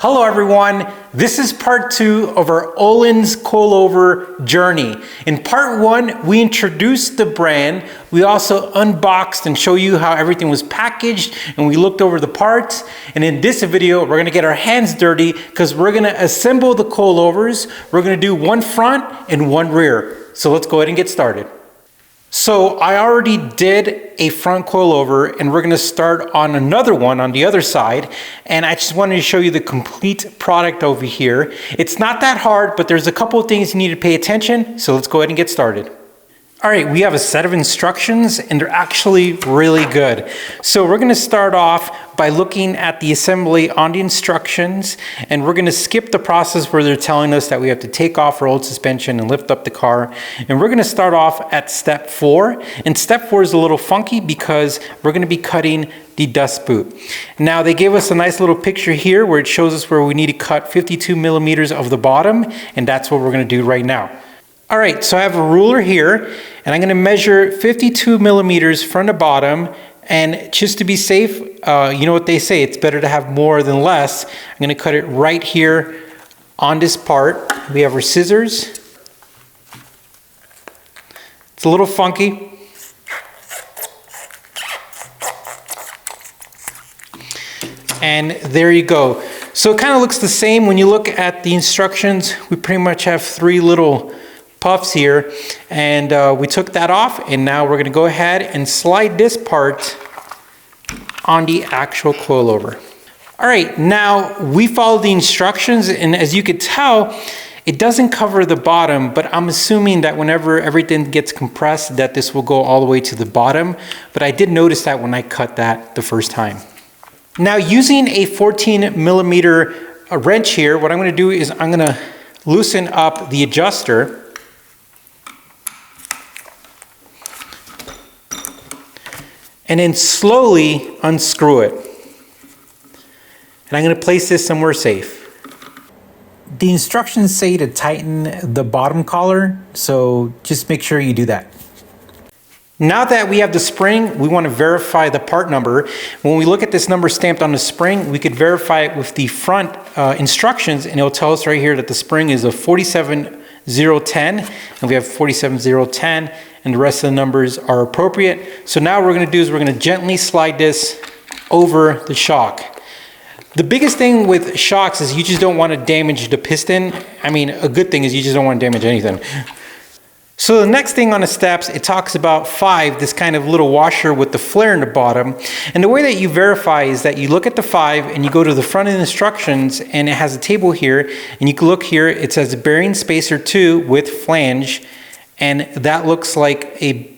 Hello everyone, this is part 2 of our Ohlins Coilover journey. In part 1, we introduced the brand, we also unboxed and show you how everything was packaged, and we looked over the parts. And in this video, we're gonna get our hands dirty because we're gonna assemble the coilovers. We're gonna do one front and one rear. So let's go ahead and get started. So I already did a front coilover and we're gonna start on another one on the other side. And I just wanted to show you the complete product over here. It's not that hard, but there's a couple of things you need to pay attention. So let's go ahead and get started. All right, we have a set of instructions and they're actually really good. So we're gonna start off by looking at the assembly on the instructions, and we're gonna skip the process where they're telling us that we have to take off our old suspension and lift up the car. And we're gonna start off at step 4. And step 4 is a little funky because we're gonna be cutting the dust boot. Now they gave us a nice little picture here where it shows us where we need to cut 52 millimeters of the bottom, and that's what we're gonna do right now. All right, so I have a ruler here and I'm gonna measure 52 millimeters from the bottom, and just to be safe, you know what they say, it's better to have more than less. I'm gonna cut it right here on this part. We have our scissors. It's a little funky. And there you go. So it kind of looks the same when you look at the instructions. We pretty much have 3 little puffs here, and we took that off, and now we're going to go ahead and slide this part on the actual coilover. All right, now we followed the instructions, and as you could tell, it doesn't cover the bottom, but I'm assuming that whenever everything gets compressed that this will go all the way to the bottom, but I did notice that when I cut that the first time. Now using a 14 millimeter wrench here, what I'm going to do is I'm going to loosen up the adjuster. And then slowly unscrew it. And I'm going to place this somewhere safe. The instructions say to tighten the bottom collar, so just make sure you do that. Now that we have the spring, we want to verify the part number. When we look at this number stamped on the spring, we could verify it with the front instructions, and it'll tell us right here that the spring is a 47010, and we have 47010. And the rest of the numbers are appropriate. So now what we're gonna do is we're gonna gently slide this over the shock. The biggest thing with shocks is you just don't wanna damage the piston. I mean, a good thing is you just don't wanna damage anything. So the next thing on the steps, it talks about 5, this kind of little washer with the flare in the bottom. And the way that you verify is that you look at the 5 and you go to the front of the instructions, and it has a table here, and you can look here, it says bearing spacer 2 with flange. And that looks like a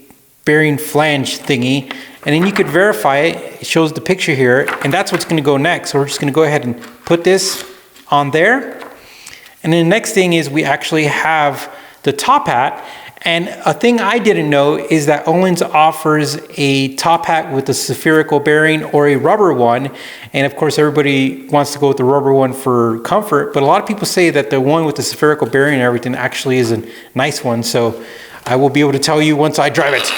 bearing flange thingy. And then you could verify it. It shows the picture here, and that's what's going to go next. So we're just going to go ahead and put this on there. And then the next thing is we actually have the top hat. And a thing I didn't know is that Ohlins offers a top hat with a spherical bearing or a rubber one. And of course, everybody wants to go with the rubber one for comfort, but a lot of people say that the one with the spherical bearing and everything actually is a nice one. So I will be able to tell you once I drive it.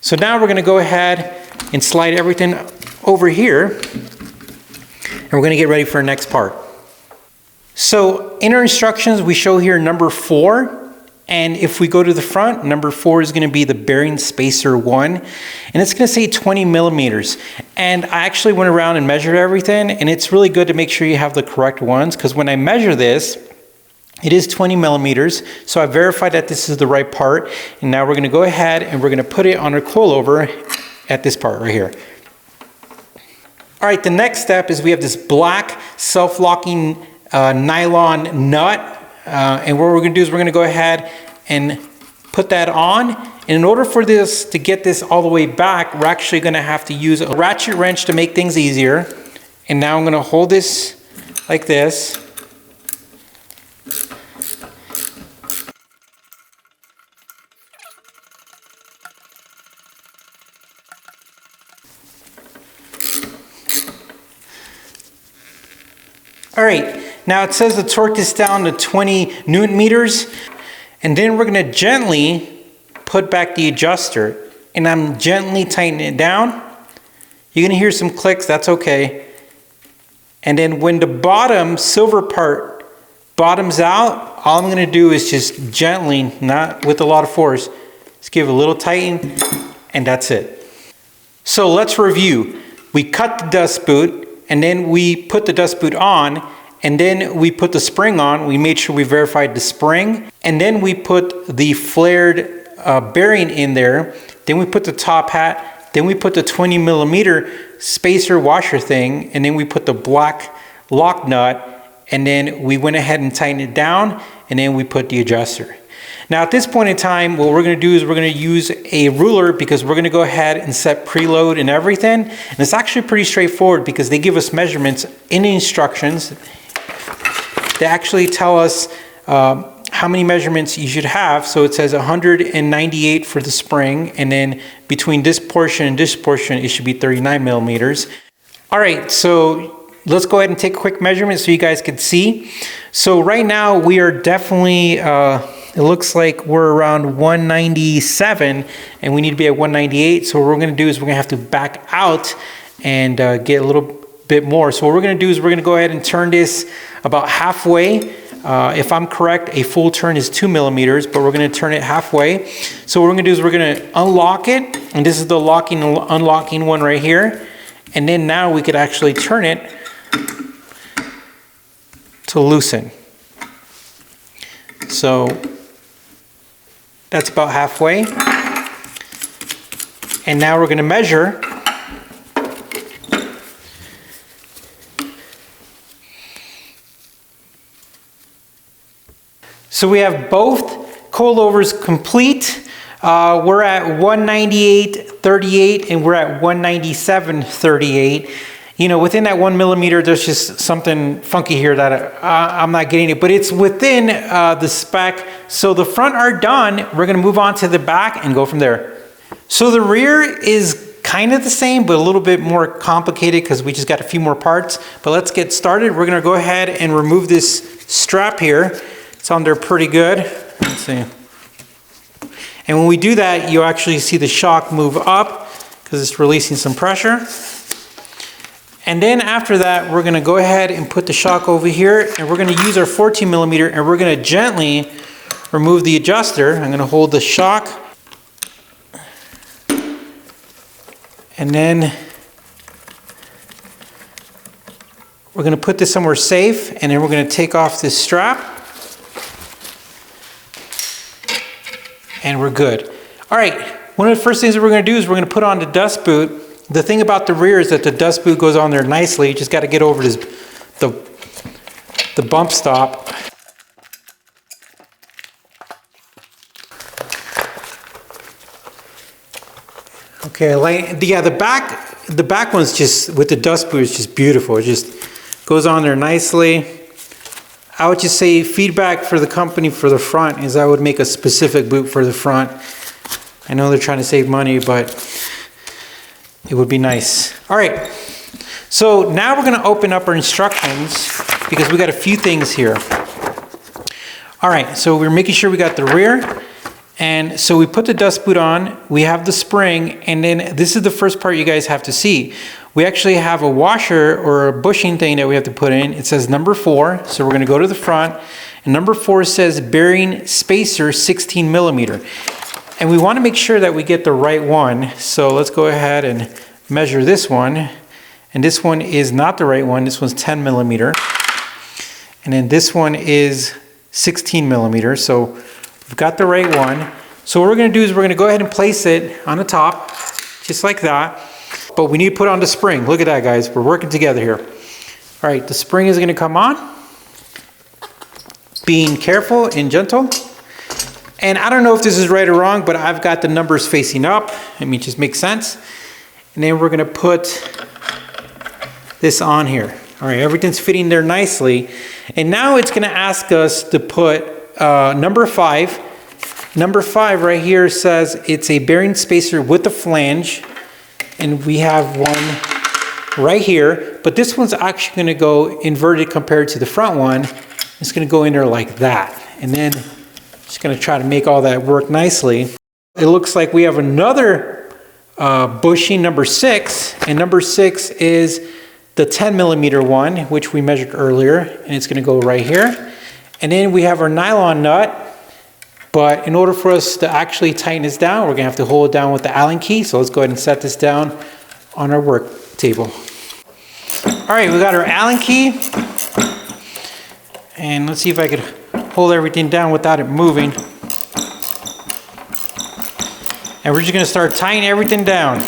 So now we're gonna go ahead and slide everything over here, and we're gonna get ready for our next part. So in our instructions, we show here number 4. And if we go to the front, number 4 is going to be the bearing spacer 1, and it's going to say 20 millimeters. And I actually went around and measured everything, and it's really good to make sure you have the correct ones, because when I measure this, it is 20 millimeters. So I verified that this is the right part, and now we're going to go ahead and we're going to put it on our coilover at this part right here. All right, the next step is we have this black self-locking nylon nut. And what we're going to do is we're going to go ahead and put that on. And in order for this to get this all the way back, we're actually going to have to use a ratchet wrench to make things easier. And now I'm going to hold this like this. All right. Now it says the torque is down to 20 Newton meters, and then we're going to gently put back the adjuster, and I'm gently tightening it down. You're going to hear some clicks, that's okay. And then when the bottom silver part bottoms out, all I'm gonna do is just gently, not with a lot of force, just give it a little tighten, and that's it. So let's review. We cut the dust boot, and then we put the dust boot on, and then we put the spring on. We made sure we verified the spring, and then we put the flared bearing in there. Then we put the top hat, then we put the 20 millimeter spacer washer thing, and then we put the black lock nut, and then we went ahead and tightened it down, and then we put the adjuster. Now at this point in time, what we're gonna do is we're gonna use a ruler because we're gonna go ahead and set preload and everything. And it's actually pretty straightforward because they give us measurements in the instructions. They actually tell us how many measurements you should have. So it says 198 for the spring, and then between this portion and this portion, it should be 39 millimeters. All right, so let's go ahead and take a quick measurement so you guys can see. So right now we are definitely, it looks like we're around 197 and we need to be at 198. So what we're gonna do is we're gonna have to back out and get a little bit more. So what we're gonna do is we're gonna go ahead and turn this about halfway. If I'm correct, a full turn is 2 millimeters, but we're gonna turn it halfway. So what we're gonna do is we're gonna unlock it, and this is the locking and unlocking one right here. And then now we could actually turn it to loosen. So that's about halfway. And now we're gonna measure. So we have both coilovers complete. We're at 198.38 and we're at 197.38. You know, within that 1 millimeter, there's just something funky here that I'm not getting it, but it's within the spec. So the front are done. We're gonna move on to the back and go from there. So the rear is kind of the same, but a little bit more complicated because we just got a few more parts. But let's get started. We're gonna go ahead and remove this strap here. It's on there pretty good. Let's see. And when we do that, you actually see the shock move up because it's releasing some pressure. And then after that, we're gonna go ahead and put the shock over here, and we're gonna use our 14 millimeter, and we're gonna gently remove the adjuster. I'm gonna hold the shock. And then we're gonna put this somewhere safe, and then we're gonna take off this strap. And we're good. All right, one of the first things that we're gonna do is we're gonna put on the dust boot. The thing about the rear is that the dust boot goes on there nicely. You just gotta get over this, the bump stop. Okay, yeah, the back one's just, with the dust boot, is just beautiful. It just goes on there nicely. I would just say feedback for the company for the front is I would make a specific boot for the front. I know they're trying to save money, but it would be nice. All right, so now we're gonna open up our instructions because we got a few things here. All right, so we're making sure we got the rear. And so we put the dust boot on, we have the spring, and then this is the first part you guys have to see. We actually have a washer or a bushing thing that we have to put in. It says number 4, so we're gonna go to the front. And number 4 says bearing spacer 16 millimeter. And we wanna make sure that we get the right one. So let's go ahead and measure this one. And this one is not the right one, this one's 10 millimeter. And then this one is 16 millimeter. So we've got the right one. So what we're gonna do is we're gonna go ahead and place it on the top, just like that. But we need to put on the spring. Look at that, guys. We're working together here. All right, the spring is gonna come on. Being careful and gentle. And I don't know if this is right or wrong, but I've got the numbers facing up. I mean, it just makes sense. And then we're gonna put this on here. All right, everything's fitting there nicely. And now it's gonna ask us to put number 5. Number 5 right here says it's a bearing spacer with a flange, and we have one right here, but this one's actually gonna go inverted compared to the front one. It's gonna go in there like that, and then just gonna try to make all that work nicely. It looks like we have another bushing, number 6, and number 6 is the 10mm one, which we measured earlier, and it's gonna go right here. And then we have our nylon nut, but in order for us to actually tighten this down, we're gonna have to hold it down with the Allen key. So let's go ahead and set this down on our work table. All right, we got our Allen key. And let's see if I could hold everything down without it moving. And we're just gonna start tightening everything down.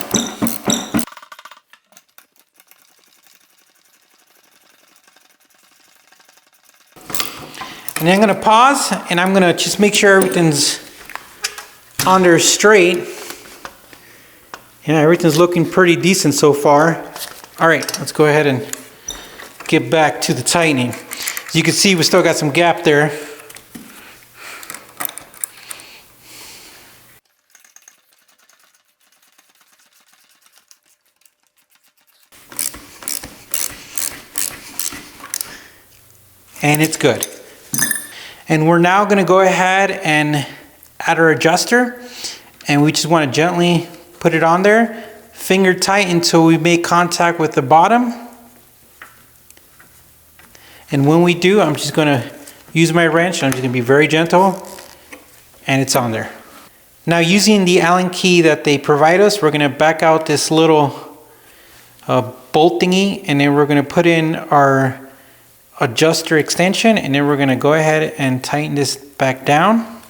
And then I'm gonna pause and I'm gonna just make sure everything's on there straight. Yeah, everything's looking pretty decent so far. All right, let's go ahead and get back to the tightening. As you can see, we still got some gap there. And it's good. And we're now gonna go ahead and add our adjuster, and we just wanna gently put it on there, finger tight until we make contact with the bottom. And when we do, I'm just gonna use my wrench, I'm just gonna be very gentle, and it's on there. Now using the Allen key that they provide us, we're gonna back out this little bolt thingy, and then we're gonna put in our adjuster extension, and then we're going to go ahead and tighten this back down.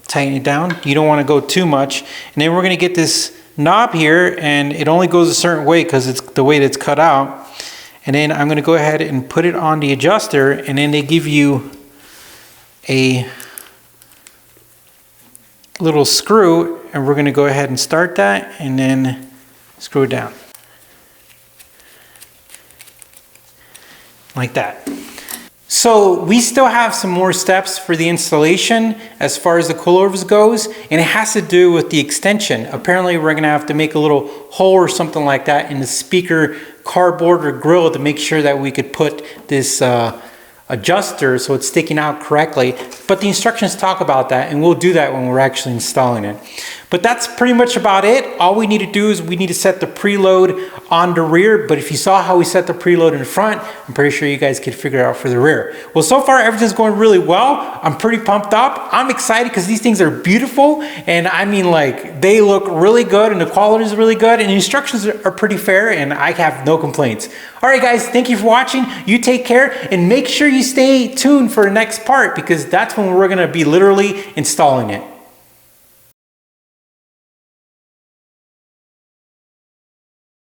Tighten it down. You don't want to go too much. And then we're going to get this knob here, and it only goes a certain way because it's the way that it's cut out. And then I'm going to go ahead and put it on the adjuster, and then they give you a little screw, and we're going to go ahead and start that and then screw it down. Like that. So we still have some more steps for the installation as far as the coilovers goes, and it has to do with the extension. Apparently we're gonna have to make a little hole or something like that in the speaker cardboard or grill to make sure that we could put this adjuster so it's sticking out correctly. But the instructions talk about that, and we'll do that when we're actually installing it. But that's pretty much about it. All we need to do is we need to set the preload on the rear, but if you saw how we set the preload in the front, I'm pretty sure you guys could figure it out for the rear. Well, so far everything's going really well. I'm pretty pumped up. I'm excited because these things are beautiful, and I mean, like, they look really good and the quality is really good, and the instructions are pretty fair, and I have no complaints. All right, guys, thank you for watching. You take care, and make sure you stay tuned for the next part because that's when we're gonna be literally installing it.